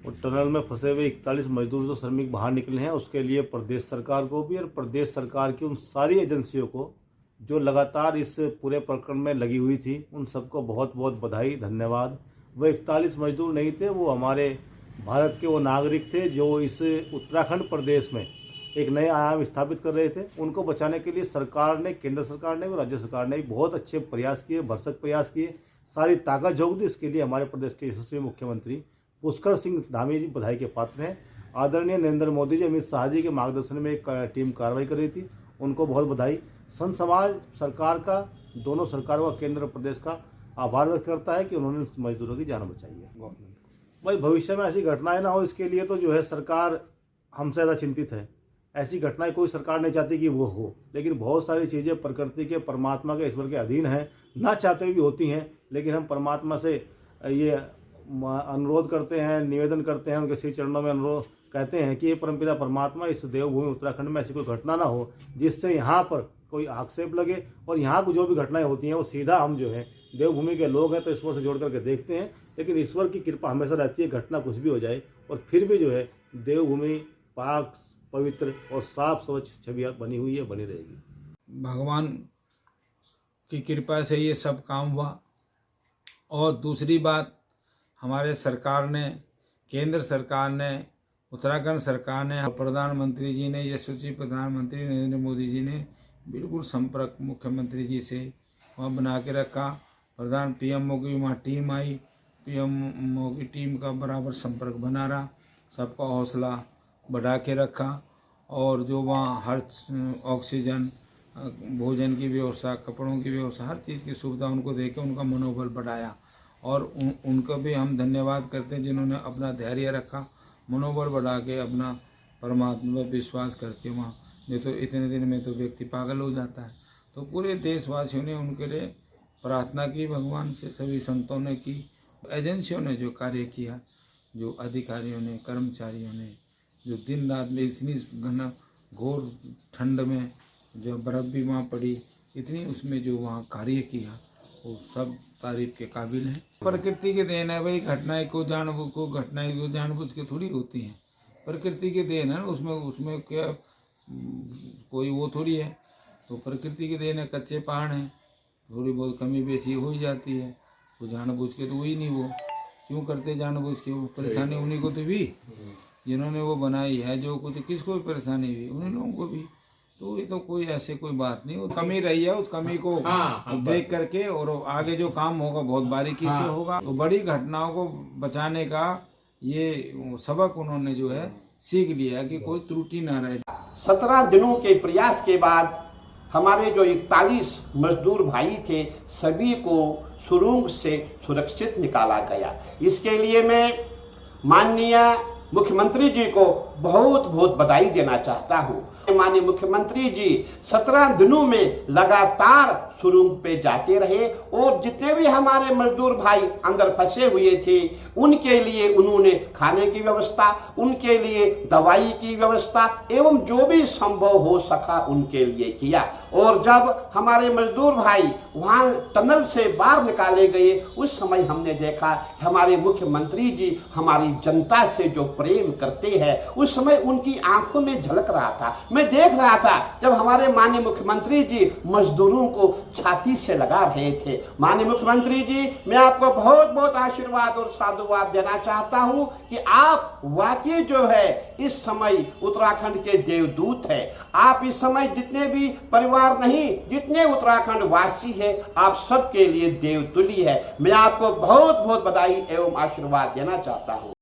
और टनल में फंसे हुए 41 मजदूर जो श्रमिक बाहर निकले हैं, उसके लिए प्रदेश सरकार को भी और प्रदेश सरकार की उन सारी एजेंसियों को जो लगातार इस पूरे प्रकरण में लगी हुई थी, उन सबको बहुत बहुत बधाई, धन्यवाद। वो 41 मजदूर नहीं थे, वो हमारे भारत के वो नागरिक थे जो इस उत्तराखंड प्रदेश में एक नए आयाम स्थापित कर रहे थे। उनको बचाने के लिए सरकार ने, केंद्र सरकार ने और राज्य सरकार ने भी बहुत अच्छे प्रयास किए, भरसक प्रयास किए, सारी ताकत झोंक दी। इसके लिए हमारे प्रदेश के यशस्वी मुख्यमंत्री पुष्कर सिंह धामी जी बधाई के पात्र हैं। आदरणीय नरेंद्र मोदी जी, अमित शाह जी के मार्गदर्शन में एक टीम कार्रवाई कर रही थी, उनको बहुत बधाई। संत समाज सरकार का, दोनों सरकारों का, केंद्र और प्रदेश का आभार व्यक्त करता है कि उन्होंने मजदूरों की जान बचाई है। भाई भविष्य में ऐसी घटनाएं ना हो, इसके लिए तो जो है सरकार हमसे ज़्यादा चिंतित है। ऐसी घटनाएं कोई सरकार नहीं चाहती कि वो हो, लेकिन बहुत सारी चीज़ें प्रकृति के, परमात्मा के, ईश्वर के अधीन हैं, ना चाहते हुए भी होती हैं। लेकिन हम परमात्मा से ये अनुरोध करते हैं, निवेदन करते हैं, उनके श्री चरणों में अनुरोध कहते हैं कि ये परमपिता परमात्मा, इस देवभूमि उत्तराखंड में ऐसी कोई घटना ना हो जिससे यहाँ पर कोई आक्षेप लगे। और यहाँ को जो भी घटनाएं होती हैं वो सीधा हम जो है देवभूमि के लोग हैं तो ईश्वर से जोड़ करके देखते हैं, लेकिन ईश्वर की कृपा हमेशा रहती है। घटना कुछ भी हो जाए और फिर भी जो है देवभूमि पाक, पवित्र और साफ स्वच्छ छवि बनी हुई है, बनी रहेगी। भगवान की कृपा से ये सब काम हुआ। और दूसरी बात, हमारे सरकार ने, केंद्र सरकार ने, उत्तराखंड सरकार ने, प्रधानमंत्री जी ने, यशस्वी प्रधानमंत्री नरेंद्र मोदी जी ने बिल्कुल संपर्क मुख्यमंत्री जी से वहाँ बना के रखा। प्रधान पीएमओ की वहाँ टीम आई, पीएमओ की टीम का बराबर संपर्क बना रहा, सबका हौसला बढ़ा के रखा। और जो वहाँ हर ऑक्सीजन, भोजन की व्यवस्था, कपड़ों की व्यवस्था, हर चीज़ की सुविधा उनको देके उनका मनोबल बढ़ाया। और उनका भी हम धन्यवाद करते हैं जिन्होंने अपना धैर्य रखा, मनोबल बढ़ा के अपना परमात्मा में विश्वास करके वहाँ, नहीं तो इतने दिन में तो व्यक्ति पागल हो जाता है। तो पूरे देशवासियों ने उनके लिए प्रार्थना की भगवान से, सभी संतों ने की, एजेंसियों ने जो कार्य किया, जो अधिकारियों ने, कर्मचारियों ने, जो दिन रात में इतनी घना घोर ठंड में जो बर्फ़ भी वहाँ पड़ी, इतनी उसमें जो वहाँ कार्य किया, वो सब तारीफ के काबिल हैं। प्रकृति के देन है भाई। घटनाएं को जानबूझ के थोड़ी होती हैं, प्रकृति के देन है। उसमें क्या कोई वो थोड़ी है, तो प्रकृति के देन है। कच्चे पहाड़ हैं, थोड़ी बहुत कमी बेसी हो ही जाती है, वो जानबूझ के तो वही नहीं, वो क्यों करते जानबूझ के? वो परेशानी उन्हीं को तो भी, जिन्होंने वो बनाई है, जो कुछ किसको भी परेशानी हुई उन्हीं लोगों को भी। तो ये तो कोई ऐसे कोई बात नहीं, वो कमी रही है, उस कमी को देख करके और आगे जो काम होगा बहुत बारीकी से होगा। तो बड़ी घटनाओं को बचाने का ये सबक उन्होंने जो है सीख लिया कि कोई त्रुटि ना रहे। 17 दिनों के प्रयास के बाद हमारे जो 41 मजदूर भाई थे, सभी को सुरंग से सुरक्षित निकाला गया। इसके लिए मैं माननीय मुख्यमंत्री जी को बहुत बहुत बधाई देना चाहता हूँ। माननीय मुख्यमंत्री जी 17 दिनों में लगातार सुरंग पे जाते रहे और जितने भी हमारे मजदूर भाई अंदर फंसे हुए थे, उनके लिए उन्होंने खाने की व्यवस्था, उनके लिए दवाई की व्यवस्था एवं जो भी संभव हो सका उनके लिए किया। और जब हमारे मजदूर भाई वहाँ टनल से बाहर निकाले गए, उस समय हमने देखा हमारे मुख्यमंत्री जी हमारी जनता से जो प्रेम करते हैं, उस समय उनकी आंखों में झलक रहा था। मैं देख रहा था जब हमारे माननीय मुख्यमंत्री जी मजदूरों को छाती से लगा रहे थे। माननीय मुख्यमंत्री जी, मैं आपको बहुत बहुत आशीर्वाद और साधुवाद देना चाहता हूं कि आप वाकई जो है इस समय उत्तराखंड के देवदूत है। आप इस समय जितने भी परिवार नहीं, जितने उत्तराखंड वासी है, आप सबके लिए देवतुल्य है। मैं आपको बहुत बहुत बधाई एवं आशीर्वाद देना चाहता हूं।